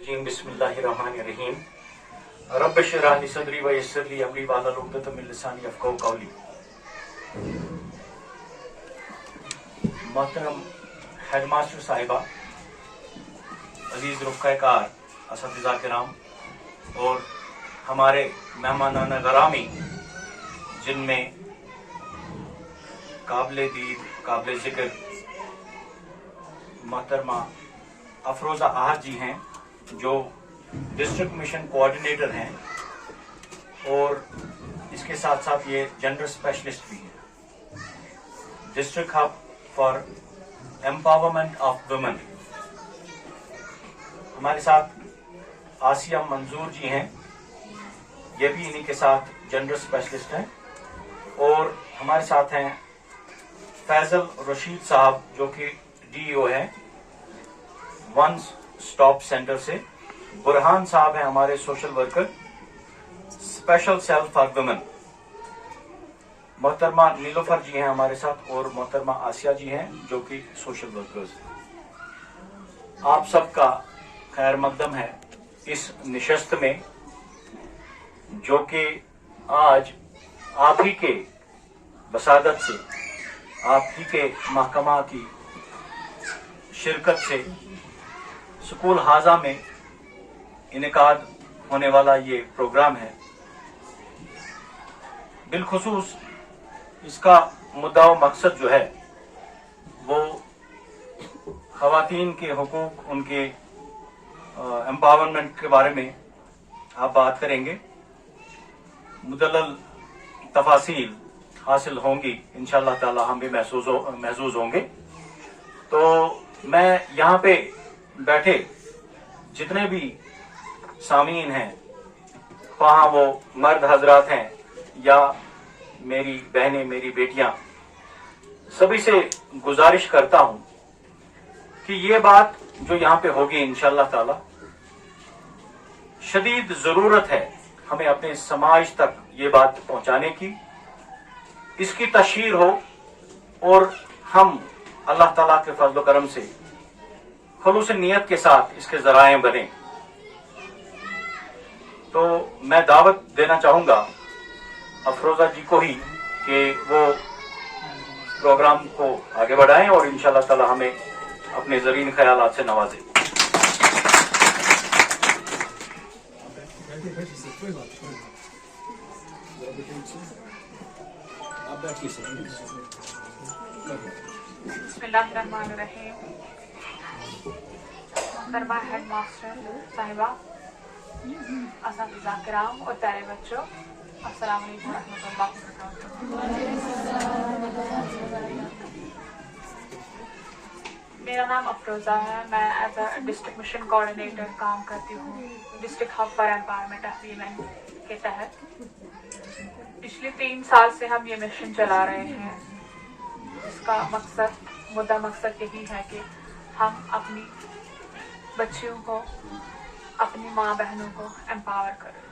रजीम बिस्मिल्लाहिर्रहमानिर्रहीम रब्ब इश्रह ली सदरी व यस्सिर ली अमरी वाहलुल उक़दतम मिन लिसानी यफ़क़हू क़ौली। मोहतरम हेडमास्टर साहिबा, अजीज़ रुफ़क़ाकार, असातिज़ा किराम और हमारे मेहमानान ग़रामी, जिनमें काबिल दीद काबिल ज़िक्र मोहतरमा अफरोज़ा आहद जी हैं, जो डिस्ट्रिक्ट मिशन कोऑर्डिनेटर हैं और इसके साथ साथ ये जेंडर स्पेशलिस्ट भी हैं। District hub for empowerment of women. हमारे साथ आसिया मंजूर जी हैं, ये भी इन्हीं के साथ जेंडर स्पेशलिस्ट हैं। और हमारे साथ हैं फैजल रशीद साहब, जो कि DEO हैं वन स्टॉप सेंटर से। बुरहान साहब हैं हमारे social worker, special cell for women. मोहतरमा नीलोफर जी हैं हमारे साथ और मोहतरमा आसिया जी हैं, जो कि सोशल वर्कर्स हैं। आप सबका खैर मकदम है इस निशस्त में, जो कि आज आप ही के बसादत से, आप ही के महकमा की शिरकत से स्कूल हाजा में इनेकाद होने वाला ये प्रोग्राम है। बिलखुसूस इसका मुद्दा व मकसद जो है वो ख़वातीन के हुकूक, उनके एम्पावरमेंट के बारे में आप बात करेंगे। मुदल्लल तफासील हासिल होंगी इंशाअल्लाह ताला, हम भी महसूस होंगे। तो मैं यहाँ पे बैठे जितने भी सामीन हैं, वहाँ वो मर्द हजरात हैं या मेरी बहनें, मेरी बेटियां, सभी से गुजारिश करता हूं कि ये बात जो यहाँ पे होगी इंशाअल्लाह ताला, शदीद जरूरत है हमें अपने समाज तक ये बात पहुंचाने की, इसकी तशहीर हो और हम अल्लाह ताला के फजल करम से खुलूस नियत के साथ इसके जराए बने। तो मैं दावत देना चाहूंगा अफरोजा जी को ही कि वो प्रोग्राम को आगे बढ़ाएं और इंशाअल्लाह ताला हमें अपने ज़रीन ख्यालात से नवाजें। बिस्मिल्लाहिर्रहमानिर्रहीम। मोहतरमा हेडमास्टर साहिबा, असातिज़ा किराम और प्यारे बच्चों, अस्सलाम वालेकुम रहमतुल्लाहि व बरकातहू। मेरा नाम अफरोज़ा है। मैं as a district mission coordinator काम करती हूँ district hub for empowerment of women के तहत। पिछले 3 साल से हम ये मिशन चला रहे हैं। इसका मुद्दा मकसद यही है कि हम अपनी बच्चियों को, अपनी माँ बहनों को एम्पावर करें।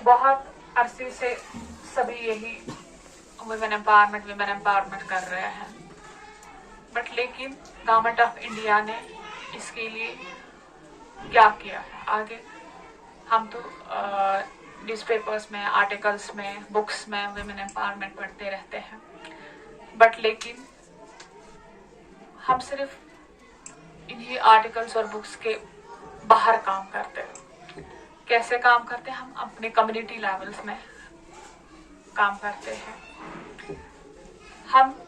बहुत अरसे से सभी यही वुमेन एम्पावरमेंट कर रहे हैं, बट लेकिन गवर्नमेंट ऑफ इंडिया ने इसके लिए क्या किया है आगे? हम तो न्यूज़पेपर्स में, आर्टिकल्स में, बुक्स में वुमेन एम्पावरमेंट पढ़ते रहते हैं, बट लेकिन हम सिर्फ इन्हीं आर्टिकल्स और बुक्स के बाहर काम करते हैं। कैसे काम करते हैं? हम अपने कम्युनिटी लेवल्स में काम करते हैं।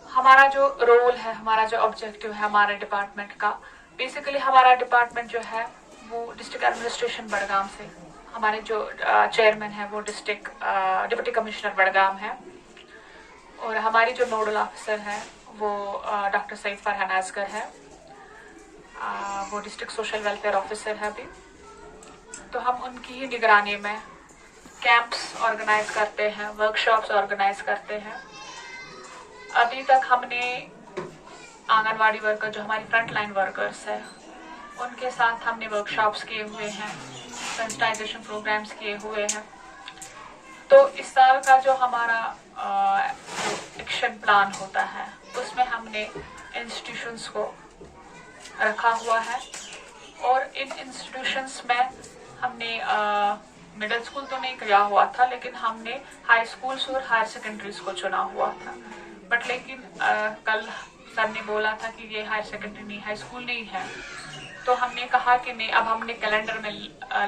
हमारा जो रोल है, हमारा जो ऑब्जेक्टिव है हमारे डिपार्टमेंट का, बेसिकली हमारा डिपार्टमेंट जो है वो डिस्ट्रिक्ट एडमिनिस्ट्रेशन बड़गाम से, हमारे जो चेयरमैन है वो डिप्टी कमिश्नर बड़गाम है, और हमारी जो नोडल ऑफिसर है वो डॉक्टर सईद फरहान असगर है, वो डिस्ट्रिक्ट सोशल वेलफेयर ऑफिसर है अभी। तो हम उनकी ही निगरानी में कैंप्स ऑर्गेनाइज करते हैं, वर्कशॉप्स ऑर्गेनाइज करते हैं। अभी तक हमने आंगनवाड़ी वर्कर, जो हमारी फ्रंट लाइन वर्कर्स है, उनके साथ हमने वर्कशॉप्स किए हुए हैं, सेंसिटाइजेशन प्रोग्राम्स किए हुए हैं। तो इस साल का जो हमारा जो एक्शन प्लान होता है उसमें हमने इंस्टीट्यूशंस को रखा हुआ है और इन इंस्टीट्यूशंस में हमने मिडिल स्कूल तो नहीं किया हुआ था, लेकिन हमने हाई स्कूल्स और हायर सेकेंडरीज को चुना हुआ था. बट लेकिन कल सर ने बोला था कि ये हायर सेकेंडरी नहीं, हाई स्कूल नहीं है, तो हमने कहा कि नहीं, अब हमने कैलेंडर में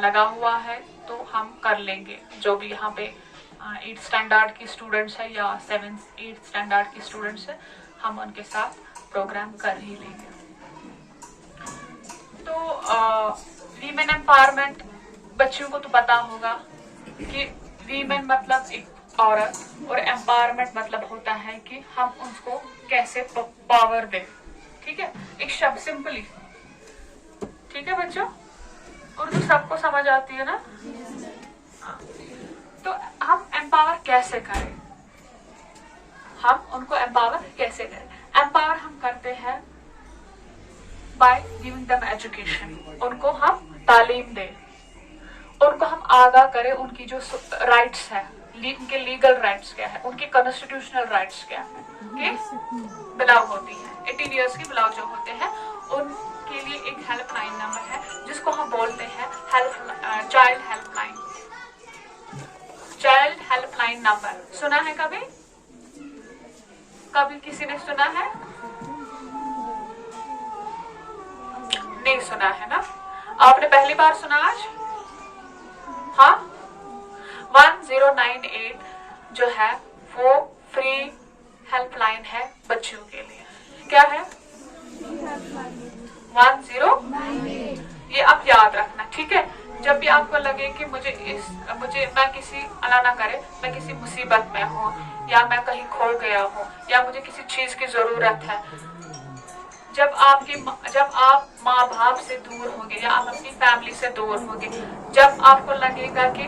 लगा हुआ है तो हम कर लेंगे. जो भी यहाँ पे 8th स्टैंडर्ड की स्टूडेंट्स है या 7th 8th स्टैंडर्ड की स्टूडेंट्स है, हम उनके साथ प्रोग्राम कर ही लेंगे. तो वीमेन एम्पावरमेंट, बच्चियों को तो पता होगा कि वीमेन मतलब एक औरत और एम्पावरमेंट मतलब होता है कि हम उसको कैसे पावर दें. ठीक है, एक शब्द सिंपली. ठीक है बच्चों, उर्दू सबको समझ आती है ना? तो हम एम्पावर कैसे करें, हम उनको एम्पावर कैसे करें? एम्पावर हम करते हैं बाय गिविंग देम एजुकेशन. उनको हम तालीम दें, उनको हम आगाह करें उनकी जो राइट्स है, उनके लीगल राइट्स क्या है, उनके कॉन्स्टिट्यूशनल राइट्स क्या है. बिलाव होती है 18 इयर्स की बिलाव जो होते हैं, उनके लिए एक हेल्पलाइन नंबर है जिसको हम बोलते हैं child helpline. Child helpline number सुना है कभी? कभी किसी ने सुना है? नहीं सुना है ना? आपने पहली बार सुना आज? हाँ, 1098 जो है वो फ्री हेल्पलाइन है बच्चियों के लिए. क्या है? 1098. ये आप याद रखना, ठीक है? जब भी आपको लगे कि मैं किसी अल्लाह ना करे, मैं किसी मुसीबत में हूँ, या मैं कहीं खो गया हूँ, या मुझे किसी चीज की जरूरत है, जब आप माँ बाप से दूर होंगे या आप अपनी फैमिली से दूर होंगे, जब आपको लगेगा कि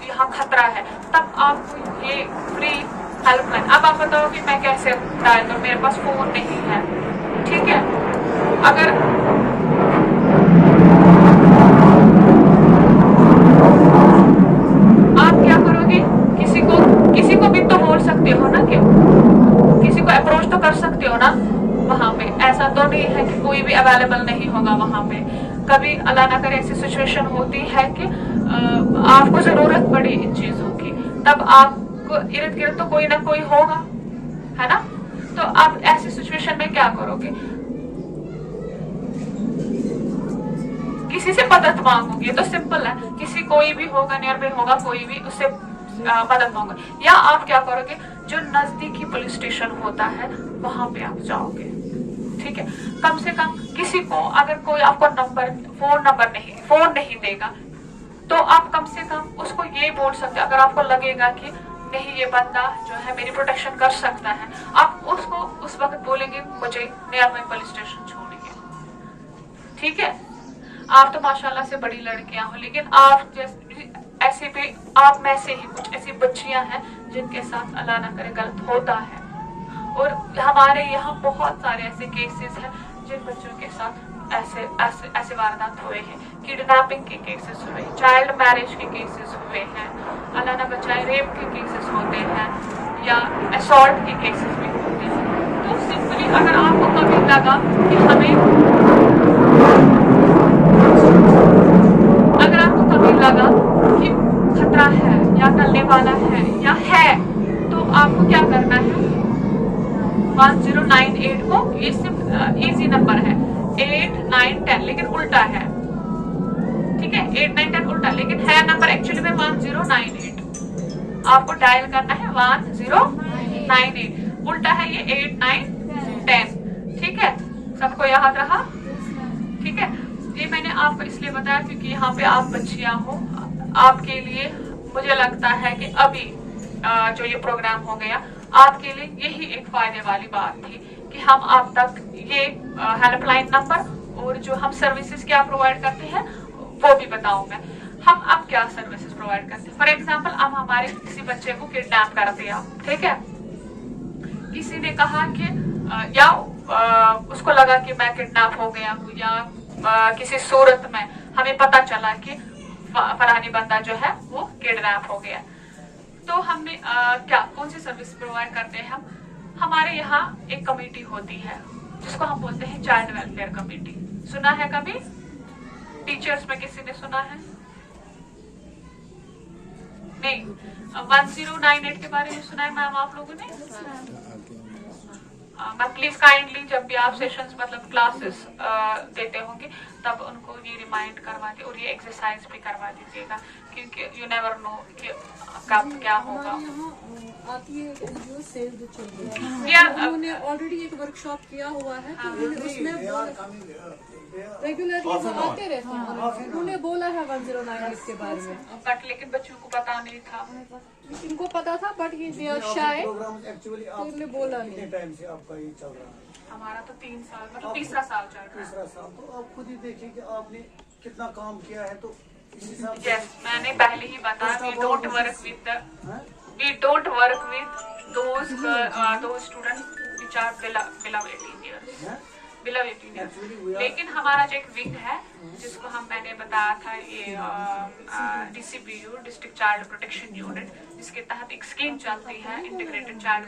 यहाँ खतरा है, तब आपको ये फ्री हेल्पलाइन. अब आप बताओ कि मैं कैसे डायल करूं, मेरे पास फोन नहीं है. ठीक है, अगर आप क्या करोगे, किसी को भी तो बोल सकते हो ना, कि किसी को अप्रोच तो कर सकते हो ना वहां पे. ऐसा तो नहीं है कि कोई भी अवेलेबल नहीं होगा वहां पे. कभी अल्लाह ना करे ऐसी सिचुएशन होती है कि आपको जरूरत पड़ी इन चीजों की, तब आपको इर्द गिर्द तो कोई ना कोई होगा, है ना? तो आप ऐसी सिचुएशन में क्या करोगे? किसी से मदद मांगोगे. तो सिंपल है, किसी कोई भी होगा, नियर बाय होगा कोई भी, उससे मदद मांगोगे. या आप क्या करोगे, जो नजदीकी पुलिस स्टेशन होता है वहां पे आप जाओगे. ठीक है, कम से कम किसी को, अगर कोई आपको फोन नहीं देगा, तो आप कम से कम उसको ये बोल सकते. अगर आपको लगेगा कि नहीं, ये बंदा जो है मेरी प्रोटेक्शन कर सकता है, आप उसको उस वक्त बोलेंगे मुझे नियर बाय पुलिस स्टेशन छोड़िए. ठीक है, आप तो माशाल्लाह से बड़ी लड़कियां हो, लेकिन आप ऐसे भी आप में से ही कुछ ऐसी बच्चियां हैं जिनके साथ अल्लाह ना करे गलत होता है. और हमारे यहाँ बहुत सारे ऐसे केसेस हैं जिन बच्चों के साथ ऐसे वारदात हुए हैं. किडनैपिंग के केसेस हुए, चाइल्ड मैरिज के केसेस हुए हैं, अल्लाह ना बचाए रेप के केसेस होते हैं, या असॉल्ट के केसेस भी होते हैं. तो सिंपली अगर आपको कभी लगा कि खतरा है या टलने वाला है या है, तो आपको क्या करना है, 1098 को, ये सिर्फ इजी नंबर है, 8, 9, 10 लेकिन उल्टा है. ठीक है, 8, 9, 10 उल्टा, लेकिन है नंबर एक्चुअली में 1098. आपको डायल करना है 1098, उल्टा है ये 8, 9, 10. ठीक है, सबको याद रहा? ठीक है, ये मैंने आपको इसलिए बताया क्योंकि यहाँ पे आप बच्चियां हो, आपके लिए मुझे लगता है कि अभी जो ये प्रोग्राम हो गया, आपके लिए यही एक फायदे वाली बात थी कि हम आप तक ये हेल्पलाइन नंबर और जो हम सर्विसेज क्या प्रोवाइड करते हैं वो भी बताऊंगा. हम अब क्या सर्विसेज प्रोवाइड करते हैं. फॉर एग्जांपल, अब हमारे किसी बच्चे को किडनैप कर दिया, ठीक है, किसी ने कहा कि या उसको लगा कि मैं किडनैप हो गया हूँ, या किसी सूरत में हमें पता चला कि फलानी बंदा जो है वो किडनैप हो गया, तो हमने कौन सी सर्विस प्रोवाइड करते हैं हम. हमारे यहाँ एक कमेटी होती है जिसको हम बोलते हैं चाइल्ड वेलफेयर कमेटी. सुना है कभी? टीचर्स में किसी ने सुना है? नहीं. 1098 के बारे में सुना है मैम आप लोगों ने? मैम प्लीज काइंडली जब भी आप सेशंस मतलब क्लासेस देते होंगे तब उनको ये रिमाइंड करवा दे और ये एक्सरसाइज भी करवा दीजिएगा, क्योंकि यू नेवर नो कि कब क्या होगा. आती है NGO save the children, Yeah, उन्होंने ऑलरेडी एक वर्कशॉप किया हुआ है, तो उसमें रेगुलरली आते रहते हैं. उन्होंने बोला है 1098 के बारे में, बट लेकिन बच्चों को पता नहीं था. इनको पता था बट ये शायद प्रोग्राम एक्चुअली तो इनने बोला कितने नहीं. टाइम से आपका ये चल रहा है? हमारा तो 3 साल मतलब तीसरा साल चल रहा है. तीसरा साल. तो आप खुद ही देखिए कि आपने कितना काम किया है, तो इस हिसाब से Yes, मैंने पहले ही बताया we don't work with those students which are below 18 years. below 18 years. Actually, we are- लेकिन हमारा जो एक विंग है जिसको मैंने बताया था ये DCPU district child protection unit, जिसके तहत एक स्कीम चलती है इंटीग्रेटेड चाइल्ड